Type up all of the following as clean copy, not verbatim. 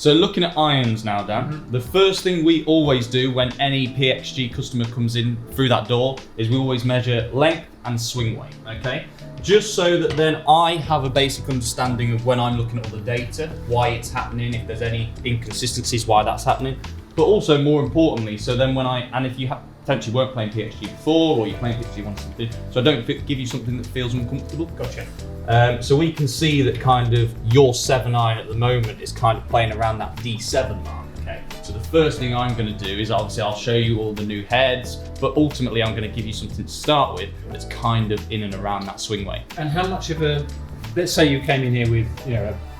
So looking at irons now, Dan, the first thing we always do when any PXG customer comes in through that door is we always measure length and swing weight, okay? Just so that then I have a basic understanding of when I'm looking at all the data, why it's happening, if there's any inconsistencies, why that's happening. But also more importantly, so then if you potentially weren't playing PXG before, or you're playing PXG want something, so I don't give you something that feels uncomfortable. Gotcha. So we can see that kind of your 7 iron at the moment is kind of playing around that D7 mark. Okay. So the first thing I'm going to do is obviously I'll show you all the new heads, but ultimately I'm going to give you something to start with that's kind of in and around that swing weight. And how much of let's say you came in here with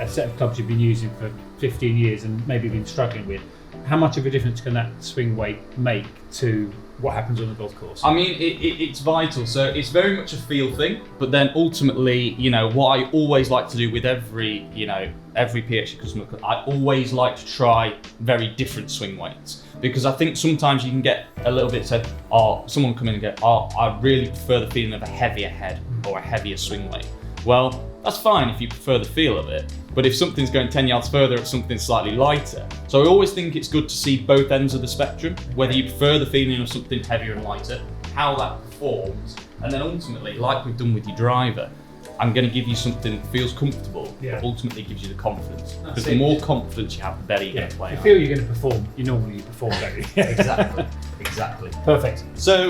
a set of clubs you've been using for 15 years and maybe been struggling with, how much of a difference can that swing weight make to what happens on the golf course? I mean, it's vital. So it's very much a feel thing, but then ultimately, what I always like to do with every PXG customer, I always like to try very different swing weights, because I think sometimes you can get a little bit said, someone come in and go, I really prefer the feeling of a heavier head or a heavier swing weight. Well, that's fine if you prefer the feel of it, but if something's going 10 yards further, it's something slightly lighter. So I always think it's good to see both ends of the spectrum, whether you prefer the feeling of something heavier and lighter, how that performs, and then ultimately, like we've done with your driver, I'm going to give you something that feels comfortable, but ultimately gives you the confidence. Because the more confidence you have, the better you're going to play. If you feel you're going to perform, you normally perform, don't you? Exactly. Perfect. So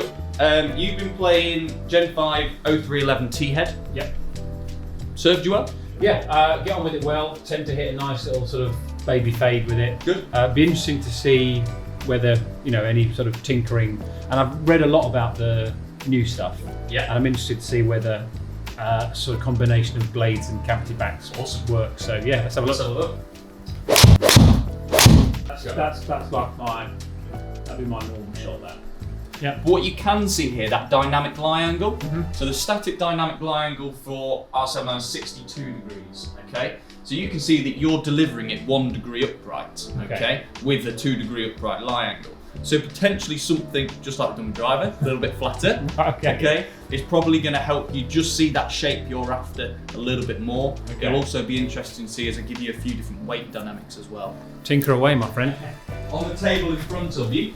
you've been playing Gen 5 0311 T-head. Yep. Served you well? Yeah, get on with it well. Tend to hit a nice little sort of baby fade with it. Good. Be interesting to see whether any sort of tinkering. And I've read a lot about the new stuff. Yeah. And I'm interested to see whether sort of combination of blades and cavity backs works. So yeah, let's have a look. That's like that'd be my normal shot there. Yeah. What you can see here, that dynamic lie angle. So the static dynamic lie angle for R7 is 62 degrees, okay? So you can see that you're delivering it 1 degree upright, okay? With a 2 degree upright lie angle. So potentially something, just like we've done with driver, a little bit flatter, okay? It's probably gonna help you just see that shape you're after a little bit more. Okay. It'll also be interesting to see as I give you a few different weight dynamics as well. Tinker away, my friend. On the table in front of you,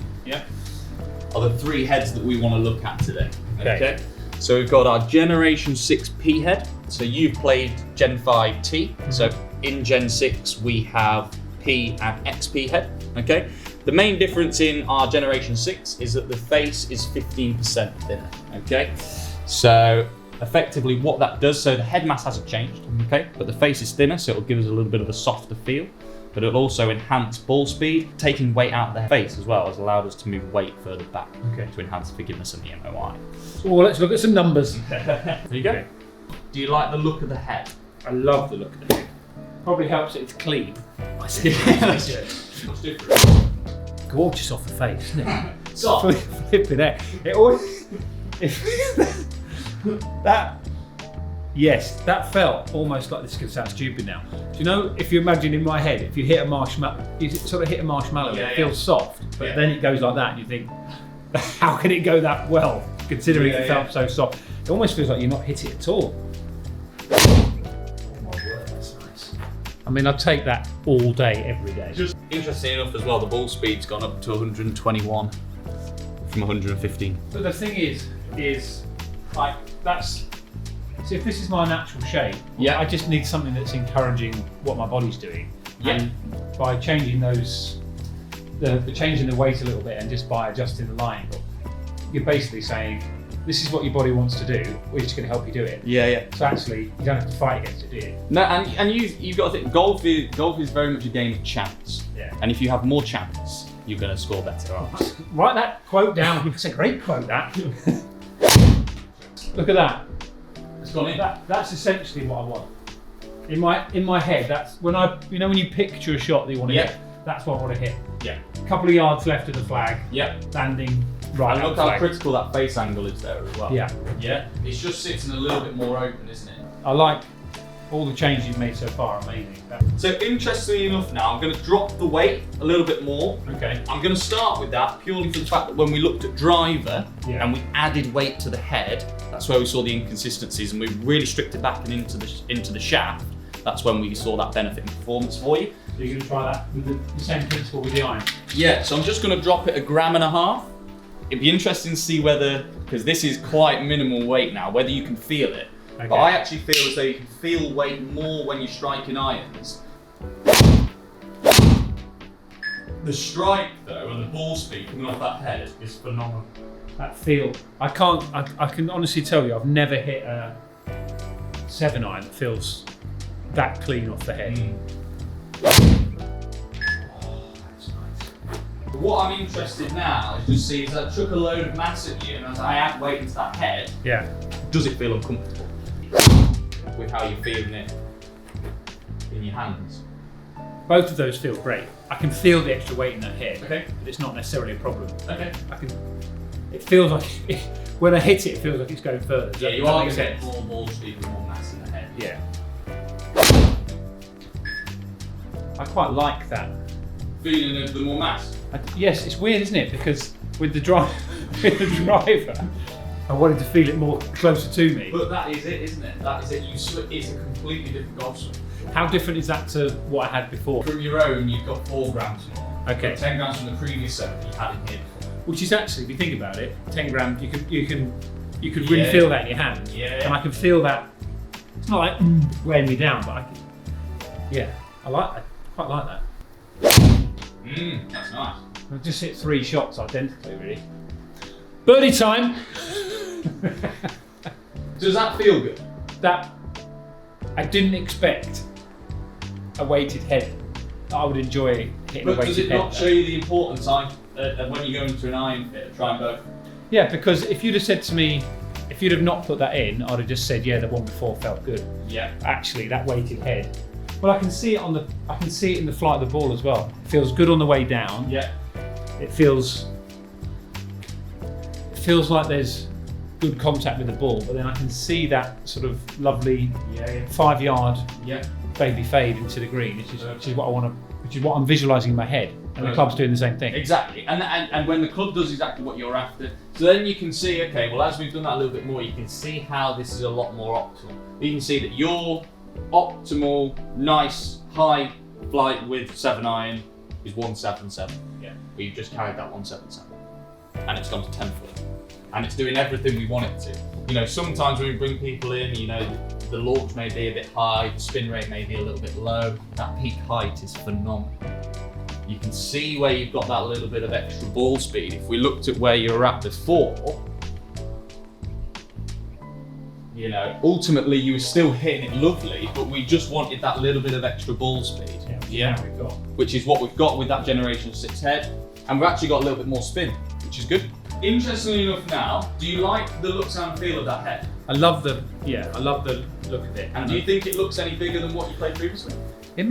are the 3 heads that we want to look at today. Okay. So we've got our Generation 6 P head. So you've played Gen 5 T. So in Gen 6 we have P and XP head. Okay. The main difference in our Generation 6 is that the face is 15% thinner. Okay. So effectively what that does, so the head mass hasn't changed, okay, but the face is thinner, so it'll give us a little bit of a softer feel. But it'll also enhance ball speed. Taking weight out of the face as well has allowed us to move weight further back to enhance forgiveness of the MOI. Well, let's look at some numbers. There you go. Do you like the look of the head? I love the look of the head. Probably helps that it's clean. I see. What's different? Gorgeous off the face, isn't it? Soft. Flipping it. It always... Yes, that felt almost like, this could sound stupid now. Do you know, if you imagine in my head, if you hit a marshmallow, you sort of hit a marshmallow, it feels soft, but then it goes like that and you think, how can it go that well, considering it felt so soft? It almost feels like you're not hit it at all. Oh my word, that's nice. I mean, I'd take that all day, every day. Just interesting enough as well, the ball speed's gone up to 121 from 115. But the thing is like, so if this is my natural shape, I just need something that's encouraging what my body's doing. And by changing changing the weight a little bit and just by adjusting the lie angle, you're basically saying, this is what your body wants to do, we're just going to help you do it. So actually, you don't have to fight against it, do you? No, and you've got to think, golf is very much a game of chance. And if you have more chance, you're going to score better. Write that quote down. It's a great quote, that. Look at that. That's essentially what I want. In my head, that's when when you picture a shot that you want to hit, that's what I want to hit. A couple of yards left of the flag. Landing right. And look how critical that face angle is there as well. Yeah. It's just sitting a little bit more open, isn't it? I like all the changes you've made so far. Amazing. So interestingly enough, now I'm going to drop the weight a little bit more. Okay. I'm going to start with that purely for the fact that when we looked at driver and we added weight to the head, that's where we saw the inconsistencies, and we really stripped it back and into the shaft. That's when we saw that benefit in performance for you. So you're going to try that with the same principle with the iron? Yeah, so I'm just going to drop it 1.5 grams. It'd be interesting to see whether, because this is quite minimal weight now, whether you can feel it. Okay. But I actually feel as though you can feel weight more when you're striking irons. The strike though, and the ball speed coming off that head is phenomenal. That feel, I can honestly tell you, I've never hit a 7 iron that feels that clean off the head. Oh, that's nice. What I'm interested now is just see, as I chuck a load of mass at you and as I add weight into that head, does it feel uncomfortable with how you're feeling it in your hands? Both of those feel great. I can feel the extra weight in that head, but it's not necessarily a problem. Okay. It feels like, when I hit it, it feels like it's going further. Yeah, you are going to get more ball speed and more mass in the head. Yeah. I quite like that. Feeling of the more mass? Yes, it's weird, isn't it? Because with the driver, I wanted to feel it more closer to me. But that is it, isn't it? That is it. It's a completely different golf swing. How different is that to what I had before? From your own, you've got 4 grams more. Okay. 10 grams from the previous set that you had in here before. Which is actually, if you think about it, 10 grams, you can really feel that in your hand. Yeah. And I can feel that. It's not like weighing me down, but I can. Yeah, I quite like that. That's nice. I just hit 3 shots identically, really. Birdie time. Does that feel good? That I didn't expect a weighted head. I would enjoy hitting a weighted head. But does it not show you the importance when you go into an iron fit, try both? Yeah, because if you'd have said to me, if you'd have not put that in, I'd have just said, yeah, the one before felt good. Yeah. Actually, that weighted head. Well, I can see it in the flight of the ball as well. It feels good on the way down. Yeah. It feels like there's good contact with the ball, but then I can see that sort of lovely 5-yard baby fade into the green, which is what I want to, which is what I'm visualising in my head, and the club's doing the same thing. Exactly, and when the club does exactly what you're after, so then you can see, okay, well, as we've done that a little bit more, you can see how this is a lot more optimal. You can see that your optimal, nice, high flight with 7 iron is 177. Yeah. But you've just carried that 177, and it's gone to 10 foot. And it's doing everything we want it to. You know, sometimes when we bring people in, you know, the launch may be a bit high, the spin rate may be a little bit low. That peak height is phenomenal. You can see where you've got that little bit of extra ball speed. If we looked at where you were at before, you know, ultimately you were still hitting it lovely, but we just wanted that little bit of extra ball speed. Yeah. We've got. Which is what we've got with that Generation 6 head. And we've actually got a little bit more spin, which is good. Interestingly enough now, do you like the look, sound, feel of that head? I love the look of it. And do you think it looks any bigger than what you played previously? It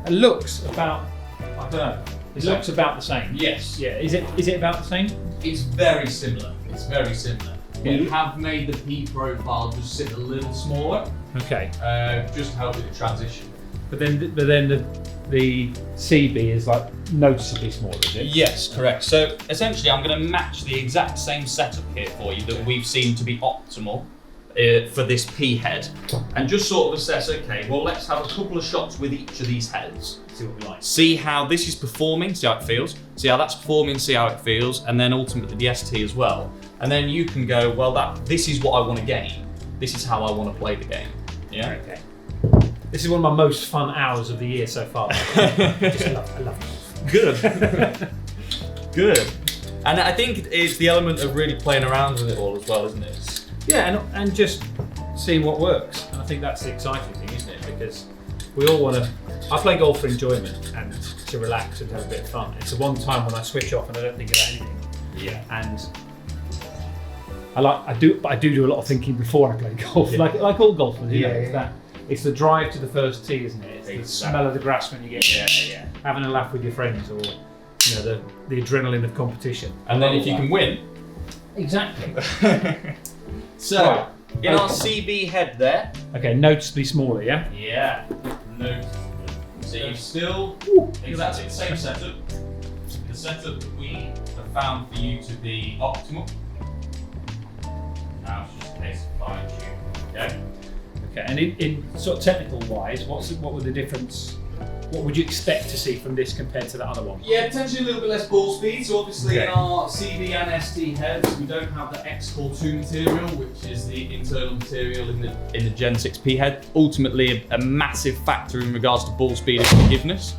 looks about, I don't know, it looks about the same. Yes. Yeah, is it about the same? It's very similar. It's very similar. We have made the P profile just sit a little smaller. Okay. Just to help with the transition. But then the CB is like noticeably smaller, is it? Yes, correct. So essentially I'm going to match the exact same setup here for you that we've seen to be optimal for this P head, and just sort of assess, okay, well, let's have a couple of shots with each of these heads. See what we like. See how this is performing, see how it feels, see how that's performing, see how it feels, and then ultimately the ST as well. And then you can go, well, this is what I want to gain. This is how I want to play the game. Yeah. Okay. This is one of my most fun hours of the year so far. I love it. Good. Good. And I think it's the element of really playing around with it all as well, isn't it? Yeah, and just seeing what works. And I think that's the exciting thing, isn't it? Because we all want to. I play golf for enjoyment and to relax and have a bit of fun. It's the one time when I switch off and I don't think about anything. Yeah. And I do a lot of thinking before I play golf, like all golfers. You know, it's the drive to the first tee, isn't it? It's the smell of the grass when you get there, having a laugh with your friends, or you know, the adrenaline of competition. And then if you can win. Exactly. So, in our CB head there. Okay, noticeably smaller, yeah? Yeah, noticeably. So you still, exactly the same setup. The setup that we have found for you to be optimal. Now it's just a case of fine tuning, okay? Okay. and in sort of technical wise, what were the difference? What would you expect to see from this compared to the other one? Yeah, potentially a little bit less ball speed. So obviously in our CB and ST heads, we don't have the X-Core 2 material, which is the internal material in the Gen 6P head. Ultimately, a massive factor in regards to ball speed and forgiveness.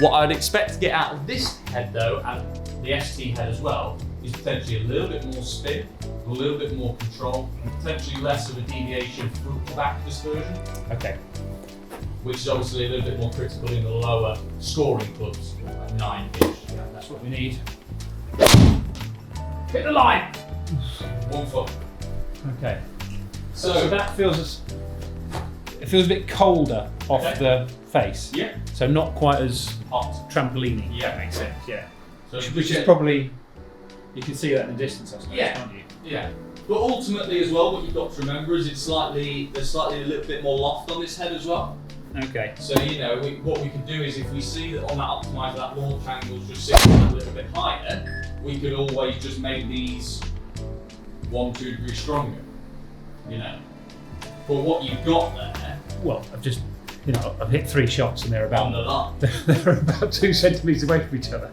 What I'd expect to get out of this head though, and the ST head as well, is potentially a little bit more spin, a little bit more control, and potentially less of a deviation front to back dispersion. Okay. Which is obviously a little bit more critical in the lower scoring clubs, like 9 pitch. Yeah, that's what we need. Hit the line! 1 foot. Okay. So that feels it feels a bit colder off the face. Yeah. So not quite as hot. Trampoliny. Yeah. That makes sense. Yeah. So Which is probably, you can see that in the distance, I suppose, Yeah. can't you? Yeah. But ultimately as well, what you've got to remember is there's slightly a little bit more loft on this head as well. Okay. So what we can do is if we see that on that optimizer that launch angle's just sitting a little bit higher, we could always just make these 1-2 degrees stronger. But what you've got there Well, I've hit 3 shots and they're on the about line. they're about 2 centimetres away from each other.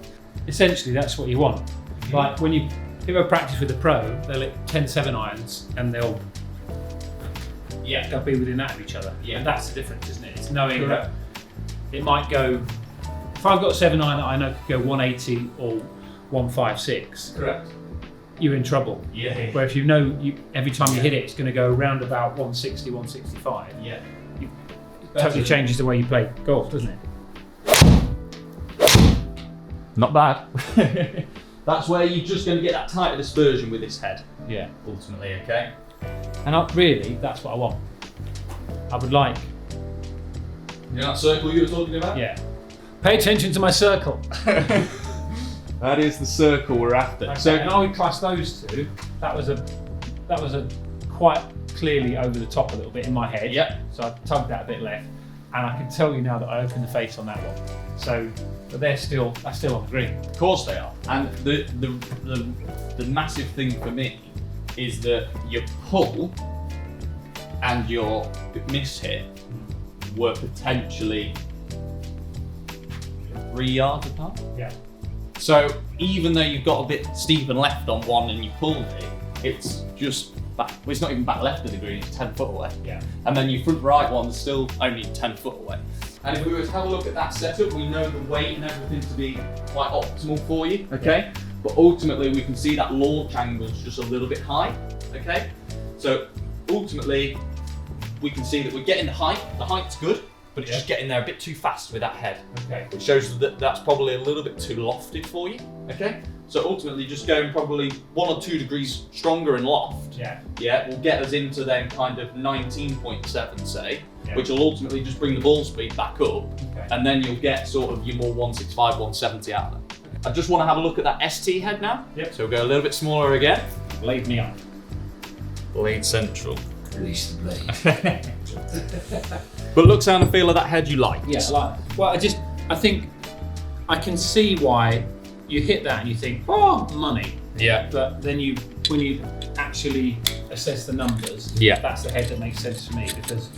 Essentially, that's what you want. Like when you go practice with a pro, they'll hit 10-7 irons and they'll be within that of each other. Yeah. And that's the difference, isn't it? It's knowing Correct. that it might go. If I've got a 7 iron that I know could go 180 or 156, Correct. you're in trouble. Yeah. Where if you know every time you hit it, it's going to go around about 160, 165. Yeah. It totally changes the way you play golf, doesn't it? Not bad. That's where you're just going to get that tighter dispersion with this head. Yeah. Ultimately, okay? And really, that's what I want. I would like. You know that circle you were talking about? Yeah. Pay attention to my circle. That is the circle we're after. Okay, So and I would class those two. That was a quite clearly over the top a little bit in my head. Yep. So I tugged that a bit left, and I can tell you now that I opened the face on that one. So, but that's still on the green. Of course they are. And the massive thing for me is that your pull and your miss hit were potentially 3 yards apart. Yeah. So even though you've got a bit steep and left on one and you pulled it, it's just back. Well, it's not even back left of the green, it's 10 foot away. Yeah. And then your front right one's still only 10 foot away. And if we were to have a look at that setup, we know the weight and everything to be quite optimal for you, okay? But ultimately we can see that launch angle's just a little bit high, okay? So ultimately we can see that we're getting the height's good, but it's just getting there a bit too fast with that head. Okay. Which shows that that's probably a little bit too lofted for you, okay? So ultimately just going probably 1 or 2 degrees stronger in loft, will get us into then kind of 19.7 say, which will ultimately just bring the ball speed back up, and then you'll get sort of your more 165, 170 out of it. I just want to have a look at that ST head now. Yep. So we'll go a little bit smaller again. Lead me on. Blade central. Release the blade. But look, sound and feel of that head you like. Yeah, I like it. Well, I think I can see why you hit that and you think, oh, money. Yeah. But then when you actually assess the numbers, that's the head that makes sense to me, because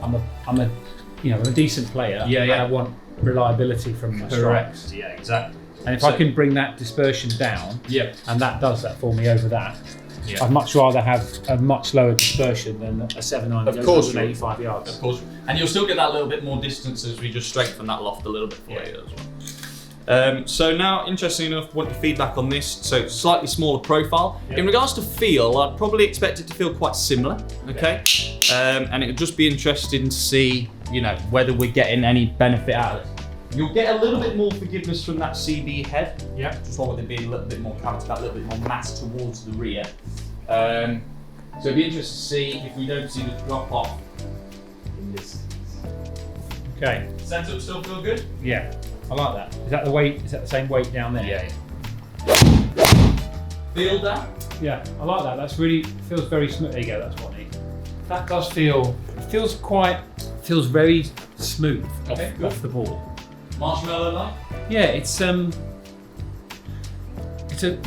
I'm a decent player. Yeah, and I want reliability from my strikes. Yeah, exactly. And if I can bring that dispersion down, and that does that for me over that, Yeah. I'd much rather have a much lower dispersion than a 7-iron that goes 185 yards. Of course. And you'll still get that little bit more distance as we just strengthen that loft a little bit for you as well. So now, interesting enough, want your feedback on this. So slightly smaller profile. Yep. In regards to feel, I'd probably expect it to feel quite similar, okay? And it would just be interesting to see, whether we're getting any benefit out of it. You'll get a little bit more forgiveness from that CB head. Yeah. Just while there being a little bit more cavity, that little bit more mass towards the rear. So it'd be interesting to see if we don't see the drop off in this. Okay. Setup still feel good? Yeah, I like that. Is that the weight? Is that the same weight down there? Yeah. Feel that? Yeah, I like that. That's really feels very smooth. There you go. That's what I need. That does feel. It feels very smooth off the ball. Marshmallow like? Yeah, it's a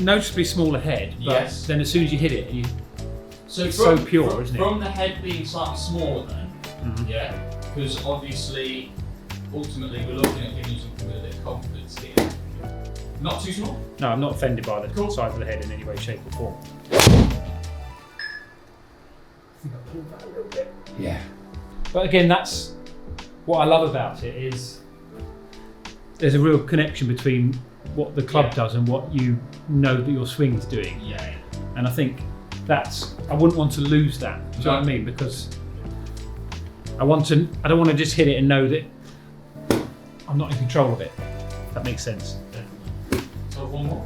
noticeably smaller head, but then as soon as you hit it, it's so pure, isn't it? From the head being slightly smaller then, Yeah, because obviously, ultimately, we're looking at giving you something with a bit of confidence here. Not too small. No, I'm not offended by the size of the head in any way, shape, or form. Yeah. But again, that's what I love about it is there's a real connection between what the club does and what you know that your swing is doing. Yeah. And I think I wouldn't want to lose that. Do you know what I mean? Because I don't want to just hit it and know that I'm not in control of it. If that makes sense. So one more.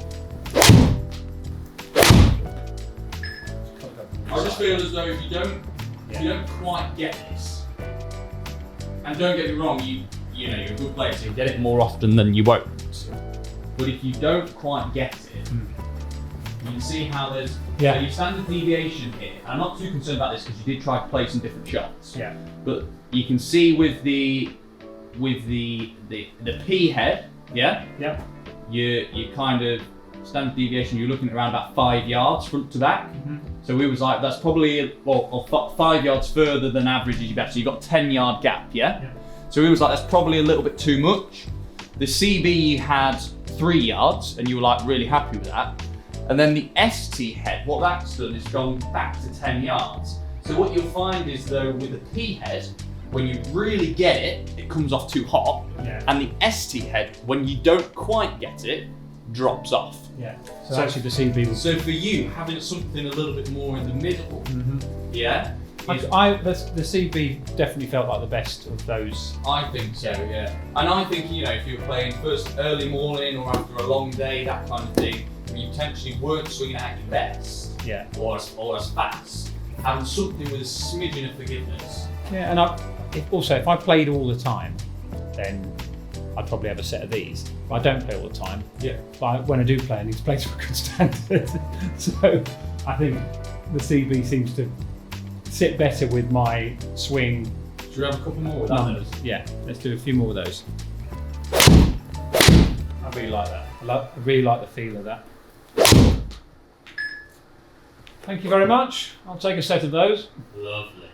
I just feel as though if you don't quite get this, and don't get me wrong, you know you're a good player, so you'll get it more often than you won't. But if you don't quite get it, you can see how there's so your standard deviation here. I'm not too concerned about this because you did try to play some different shots. Yeah. But you can see with the P head, yeah. Yeah. You kind of standard deviation. You're looking at around about 5 yards front to back. So we was like, that's probably 5 yards further than average is your best. So you got a 10-yard gap, yeah? So we was like, that's probably a little bit too much. The CB you had 3 yards, and you were like really happy with that. And then the ST head, what that's done is gone back to 10 yards. So what you'll find is though with the P head, when you really get it, it comes off too hot. Yeah. And the ST head, when you don't quite get it, drops off. Yeah. So actually the CB was... So for you, having something a little bit more in the middle, yeah? The CB definitely felt like the best of those. I think so, yeah. And I think, you know, if you're playing first early morning or after a long day, that kind of thing, when you potentially weren't swinging at your best, or as fast, having something with a smidgen of forgiveness. Yeah, and if I played all the time, then I'd probably have a set of these. But I don't play all the time. Yeah. But when I do play, I need to play to a good standard. So I think the CB seems to sit better with my swing. Should we have a couple more with those? Yeah, let's do a few more of those. I really like that. I really like the feel of that. Thank you very much. I'll take a set of those. Lovely.